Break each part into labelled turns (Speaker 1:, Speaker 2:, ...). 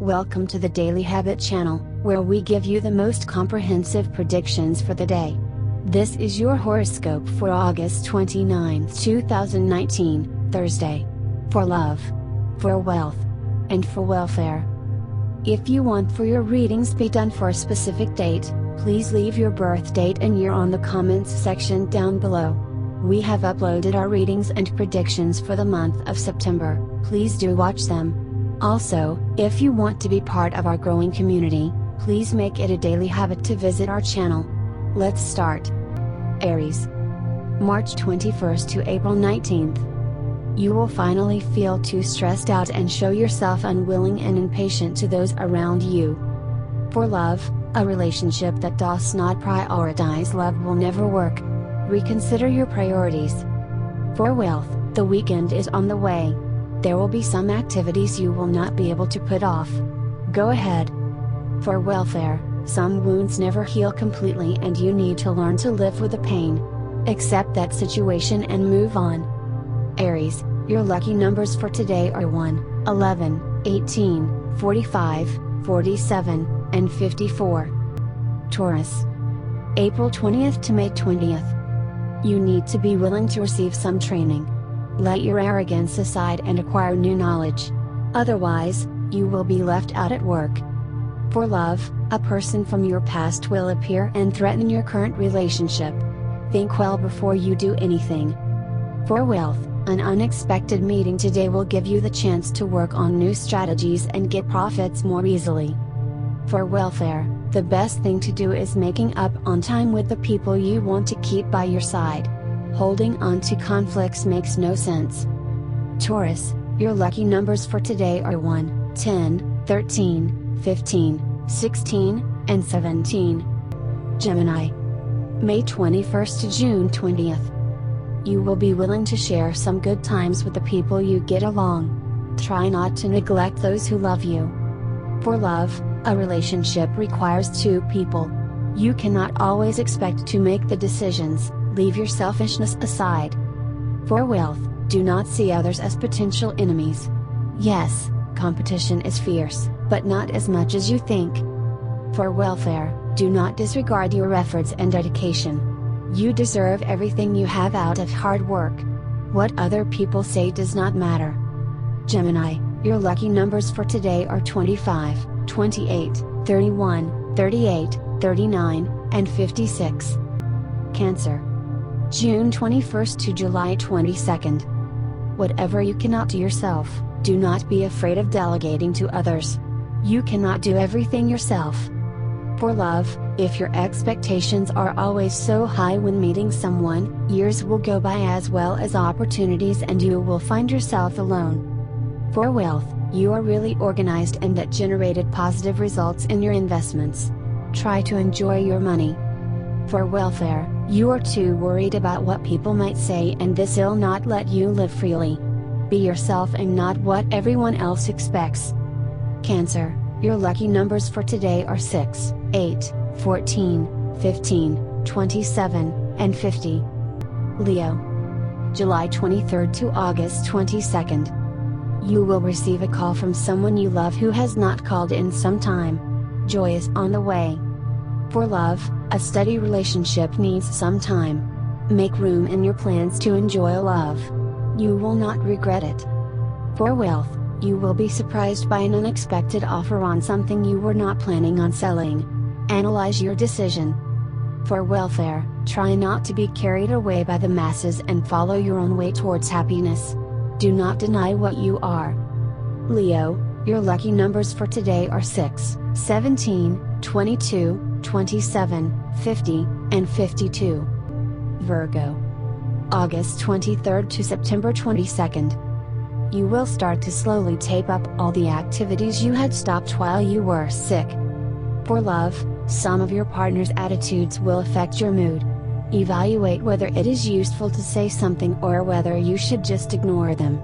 Speaker 1: Welcome to the Daily Habit channel, where we give you the most comprehensive predictions for the day. This is your horoscope for August 29, 2019, Thursday. For love, for wealth, and for welfare. If you want for your readings be done for a specific date, please leave your birth date and year on the comments section down below. We have uploaded our readings and predictions for the month of September, please do watch them. Also, if you want to be part of our growing community, please make it a daily habit to visit our channel. Let's start. Aries. March 21st to April 19th. You will finally feel too stressed out and show yourself unwilling and impatient to those around you. For love, a relationship that does not prioritize love will never work. Reconsider your priorities. For wealth, the weekend is on the way. There will be some activities you will not be able to put off. Go ahead. For welfare, some wounds never heal completely and you need to learn to live with the pain. Accept that situation and move on. Aries, your lucky numbers for today are 1, 11, 18, 45, 47, and 54. Taurus. April 20th to May 20th. You need to be willing to receive some training. Let your arrogance aside and acquire new knowledge. Otherwise, you will be left out at work. For love, a person from your past will appear and threaten your current relationship. Think well before you do anything. For wealth, an unexpected meeting today will give you the chance to work on new strategies and get profits more easily. For welfare, the best thing to do is making up on time with the people you want to keep by your side. Holding on to conflicts makes no sense. Taurus, your lucky numbers for today are 1, 10, 13, 15, 16, and 17. Gemini. May 21st to June 20th. You will be willing to share some good times with the people you get along. Try not to neglect those who love you. For love, a relationship requires two people. You cannot always expect to make the decisions. Leave your selfishness aside. For wealth, do not see others as potential enemies. Yes, competition is fierce, but not as much as you think. For welfare, do not disregard your efforts and dedication. You deserve everything you have out of hard work. What other people say does not matter. Gemini, your lucky numbers for today are 25, 28, 31, 38, 39, and 56. Cancer. June 21st to July 22nd. Whatever you cannot do yourself, do not be afraid of delegating to others. You cannot do everything yourself. For love, if your expectations are always so high when meeting someone, years will go by as well as opportunities and you will find yourself alone. For wealth, you are really organized and that generated positive results in your investments. Try to enjoy your money. For welfare, you are too worried about what people might say and this will not let you live freely. Be yourself and not what everyone else expects. Cancer, your lucky numbers for today are 6, 8, 14, 15, 27, and 50. Leo. July 23rd to August 22nd. You will receive a call from someone you love who has not called in some time. Joy is on the way. For love, a steady relationship needs some time. Make room in your plans to enjoy love. You will not regret it. For wealth, you will be surprised by an unexpected offer on something you were not planning on selling. Analyze your decision. For welfare, try not to be carried away by the masses and follow your own way towards happiness. Do not deny what you are. Leo, your lucky numbers for today are 6, 17, 22, 27, 50, and 52. Virgo. August 23rd to September 22nd. You will start to slowly tape up all the activities you had stopped while you were sick. For love, some of your partner's attitudes will affect your mood. Evaluate whether it is useful to say something or whether you should just ignore them.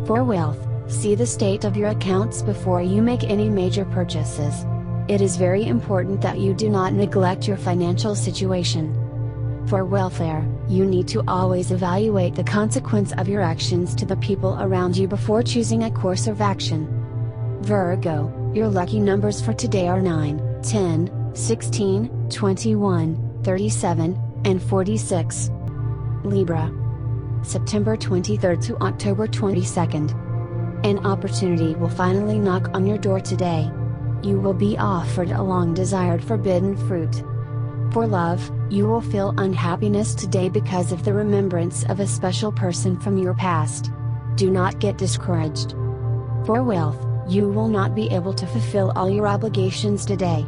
Speaker 1: For wealth, see the state of your accounts before you make any major purchases. It is very important that you do not neglect your financial situation. For welfare, you need to always evaluate the consequence of your actions to the people around you before choosing a course of action. Virgo, your lucky numbers for today are 9, 10, 16, 21, 37, and 46. Libra. September 23rd to October 22nd. An opportunity will finally knock on your door today. You will be offered a long-desired forbidden fruit. For love, you will feel unhappiness today because of the remembrance of a special person from your past. Do not get discouraged. For wealth, you will not be able to fulfill all your obligations today.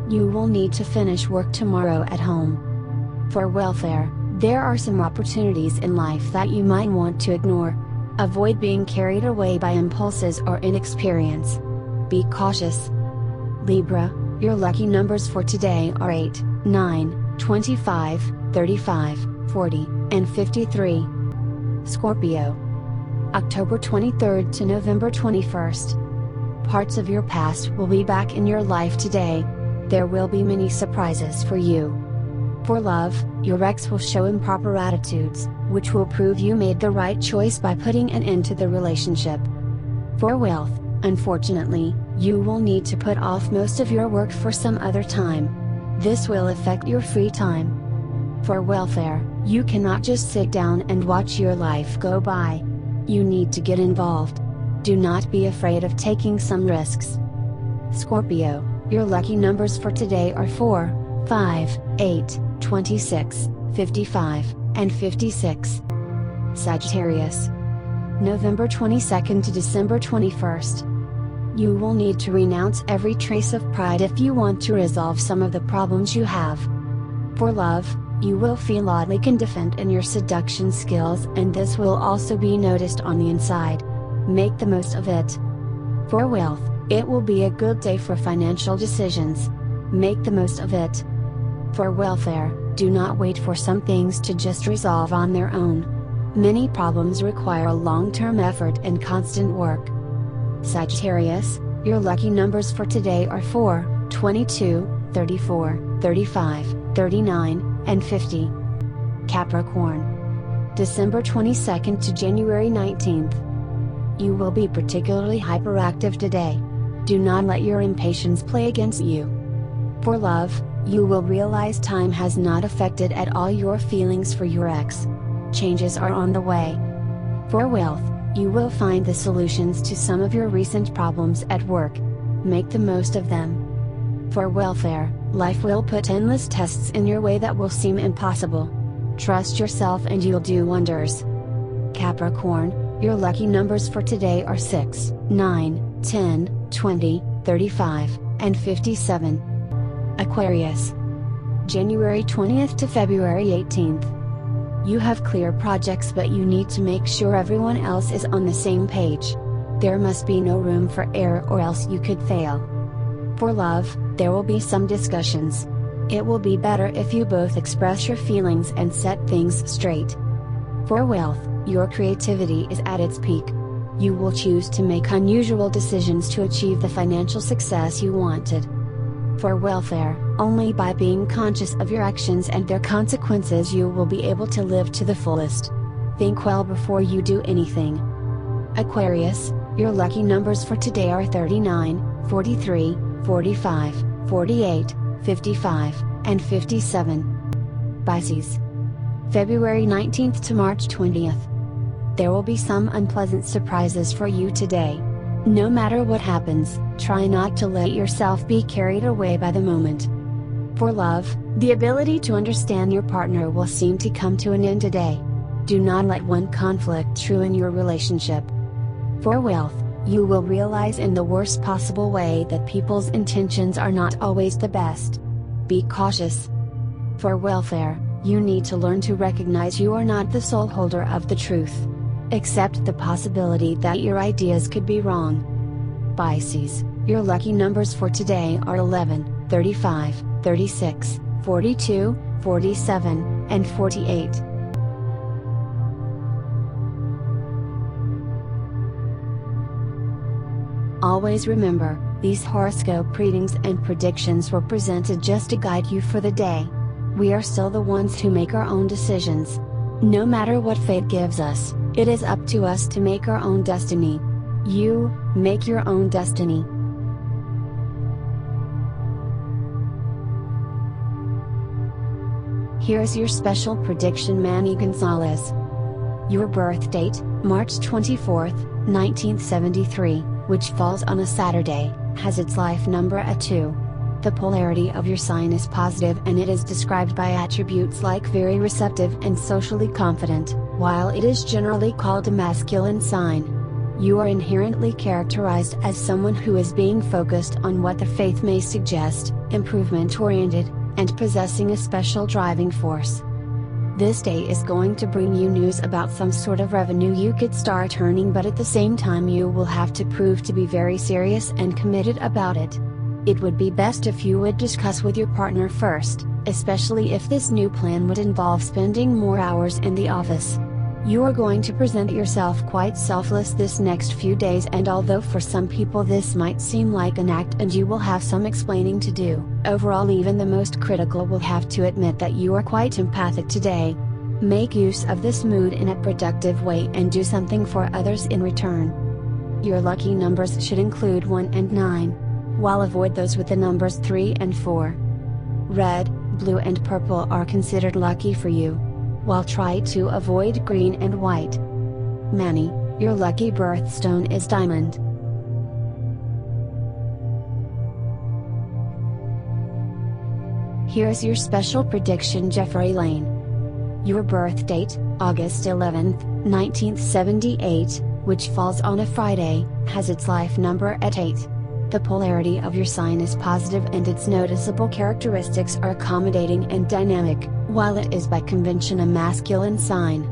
Speaker 1: You will need to finish work tomorrow at home. For welfare, there are some opportunities in life that you might want to ignore. Avoid being carried away by impulses or inexperience. Be cautious. Libra, your lucky numbers for today are 8, 9, 25, 35, 40, and 53. Scorpio. October 23rd to November 21st. Parts of your past will be back in your life today. There will be many surprises for you. For love, your ex will show improper attitudes, which will prove you made the right choice by putting an end to the relationship. For wealth, unfortunately, you will need to put off most of your work for some other time. This will affect your free time. For welfare, you cannot just sit down and watch your life go by. You need to get involved. Do not be afraid of taking some risks. Scorpio, your lucky numbers for today are 4, 5, 8, 26, 55, and 56. Sagittarius. November 22nd to December 21st. You will need to renounce every trace of pride if you want to resolve some of the problems you have. For love, you will feel oddly confident in your seduction skills, and this will also be noticed on the inside. Make the most of it. For wealth, it will be a good day for financial decisions. Make the most of it. For welfare, do not wait for some things to just resolve on their own. Many problems require long-term effort and constant work. Sagittarius, your lucky numbers for today are 4, 22, 34, 35, 39, and 50. Capricorn. December 22nd to January 19th. You will be particularly hyperactive today. Do not let your impatience play against you. For love, you will realize time has not affected at all your feelings for your ex. Changes are on the way. For wealth, you will find the solutions to some of your recent problems at work. Make the most of them. For welfare, life will put endless tests in your way that will seem impossible. Trust yourself and you'll do wonders. Capricorn, your lucky numbers for today are 6, 9, 10, 20, 35, and 57. Aquarius. January 20th to February 18th. You have clear projects, but you need to make sure everyone else is on the same page. There must be no room for error or else you could fail. For love, there will be some discussions. It will be better if you both express your feelings and set things straight. For wealth, your creativity is at its peak. You will choose to make unusual decisions to achieve the financial success you wanted. For welfare, only by being conscious of your actions and their consequences you will be able to live to the fullest. Think well before you do anything. Aquarius, your lucky numbers for today are 39, 43, 45, 48, 55, and 57. Pisces. February 19th to March 20th. There will be some unpleasant surprises for you today. No matter what happens, try not to let yourself be carried away by the moment. For love, the ability to understand your partner will seem to come to an end today. Do not let one conflict ruin your relationship. For wealth, you will realize in the worst possible way that people's intentions are not always the best. Be cautious. For welfare, you need to learn to recognize you are not the sole holder of the truth. Accept the possibility that your ideas could be wrong. Pisces, your lucky numbers for today are 11, 35, 36, 42, 47, and 48. Always remember, these horoscope readings and predictions were presented just to guide you for the day. We are still the ones who make our own decisions. No matter what fate gives us, it is up to us to make our own destiny. You make your own destiny. Here's your special prediction, Manny Gonzalez. Your birth date, March 24th, 1973, which falls on a Saturday, has its life number at 2. The polarity of your sign is positive and it is described by attributes like very receptive and socially confident, while it is generally called a masculine sign. You are inherently characterized as someone who is being focused on what the faith may suggest, improvement-oriented, and possessing a special driving force. This day is going to bring you news about some sort of revenue you could start earning, but at the same time you will have to prove to be very serious and committed about it. It would be best if you would discuss with your partner first, especially if this new plan would involve spending more hours in the office. You are going to present yourself quite selfless this next few days, and although for some people this might seem like an act and you will have some explaining to do, overall even the most critical will have to admit that you are quite empathic today. Make use of this mood in a productive way and do something for others in return. Your lucky numbers should include 1 and 9. While avoid those with the numbers 3 and 4. Red, blue and purple are considered lucky for you, while try to avoid green and white. Manny, your lucky birthstone is diamond. Here's your special prediction, Geoffrey. Your birth date, August 11th, 1978, which falls on a Friday, has its life number at 8. The polarity of your sign is positive and its noticeable characteristics are accommodating and dynamic, while it is by convention a masculine sign.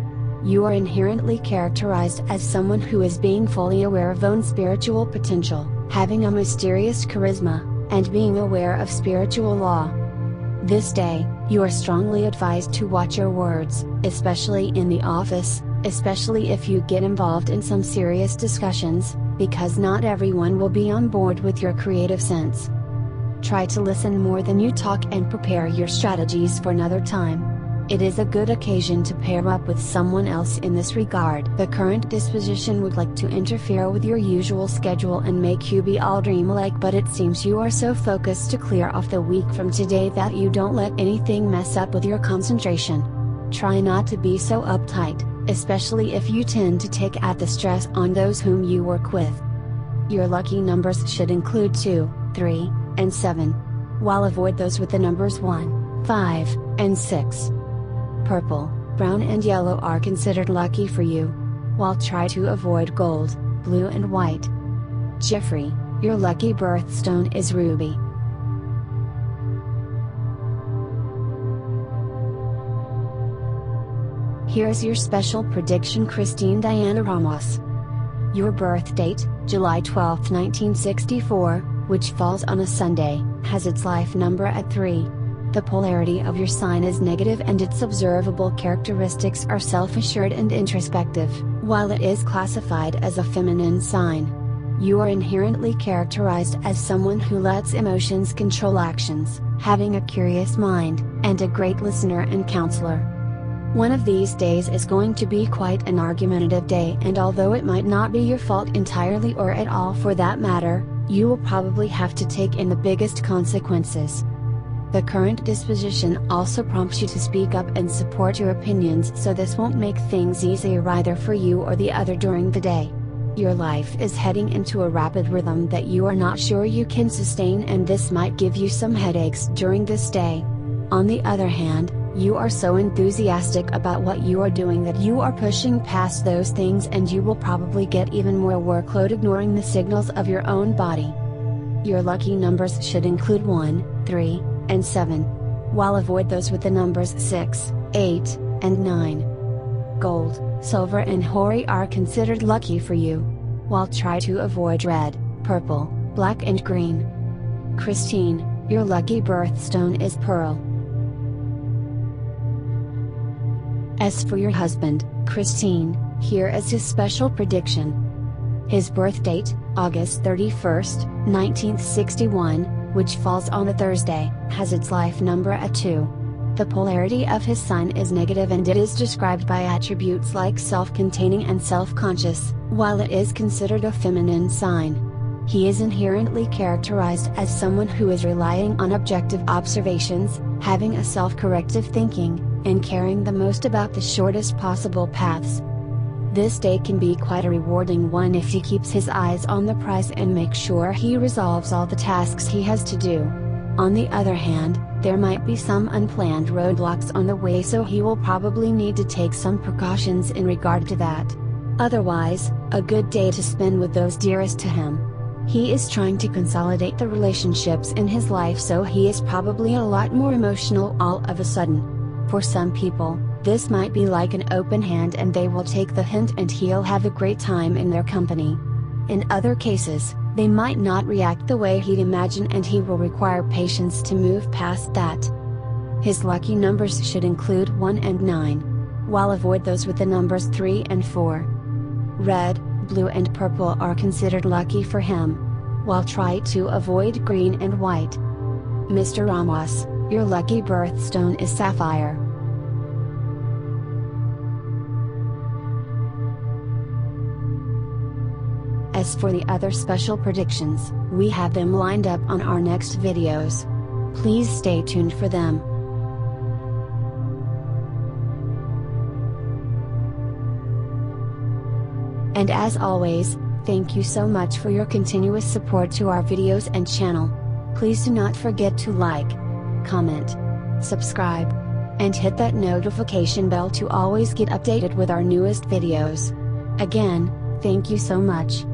Speaker 1: You are inherently characterized as someone who is being fully aware of own spiritual potential, having a mysterious charisma, and being aware of spiritual law. This day, you are strongly advised to watch your words, especially in the office, especially if you get involved in some serious discussions, because not everyone will be on board with your creative sense. Try to listen more than you talk and prepare your strategies for another time. It is a good occasion to pair up with someone else in this regard. The current disposition would like to interfere with your usual schedule and make you be all dreamlike, but it seems you are so focused to clear off the week from today that you don't let anything mess up with your concentration. Try not to be so uptight, especially if you tend to take out the stress on those whom you work with. Your lucky numbers should include 2, 3, and 7, while avoid those with the numbers 1, 5, and 6. Purple, brown and yellow are considered lucky for you, while try to avoid gold, blue and white. Geoffrey, your lucky birthstone is ruby. Here's your special prediction, Kristine Ramos. Your birth date, July 12, 1964, which falls on a Sunday, has its life number at 3. The polarity of your sign is negative and its observable characteristics are self-assured and introspective, while it is classified as a feminine sign. You are inherently characterized as someone who lets emotions control actions, having a curious mind, and a great listener and counselor. One of these days is going to be quite an argumentative day, and although it might not be your fault entirely or at all for that matter, you will probably have to take in the biggest consequences. The current disposition also prompts you to speak up and support your opinions, so this won't make things easier either for you or the other during the day. Your life is heading into a rapid rhythm that you are not sure you can sustain, and this might give you some headaches during this day. On the other hand, you are so enthusiastic about what you are doing that you are pushing past those things, and you will probably get even more workload ignoring the signals of your own body. Your lucky numbers should include 1, 3, and 7, while avoid those with the numbers 6, 8, and 9. Gold, silver and hoary are considered lucky for you, while try to avoid red, purple, black and green. Kristine, your lucky birthstone is pearl. As for your husband, Kristine, here is his special prediction. His birth date, August 31st, 1961, which falls on a Thursday, has its life number at 2. The polarity of his sign is negative and it is described by attributes like self-containing and self-conscious, while it is considered a feminine sign. He is inherently characterized as someone who is relying on objective observations, having a self-corrective thinking, and caring the most about the shortest possible paths. This day can be quite a rewarding one if he keeps his eyes on the prize and makes sure he resolves all the tasks he has to do. On the other hand, there might be some unplanned roadblocks on the way, so he will probably need to take some precautions in regard to that. Otherwise, a good day to spend with those dearest to him. He is trying to consolidate the relationships in his life, so he is probably a lot more emotional all of a sudden. For some people, this might be like an open hand and they will take the hint and he'll have a great time in their company. In other cases, they might not react the way he'd imagine and he will require patience to move past that. His lucky numbers should include 1 and 9, while avoid those with the numbers 3 and 4. Red, blue and purple are considered lucky for him, while try to avoid green and white. Mr. Ramos, your lucky birthstone is sapphire. As for the other special predictions, we have them lined up on our next videos. Please stay tuned for them. And as always, thank you so much for your continuous support to our videos and channel. Please do not forget to like, comment, subscribe, and hit that notification bell to always get updated with our newest videos. Again, thank you so much.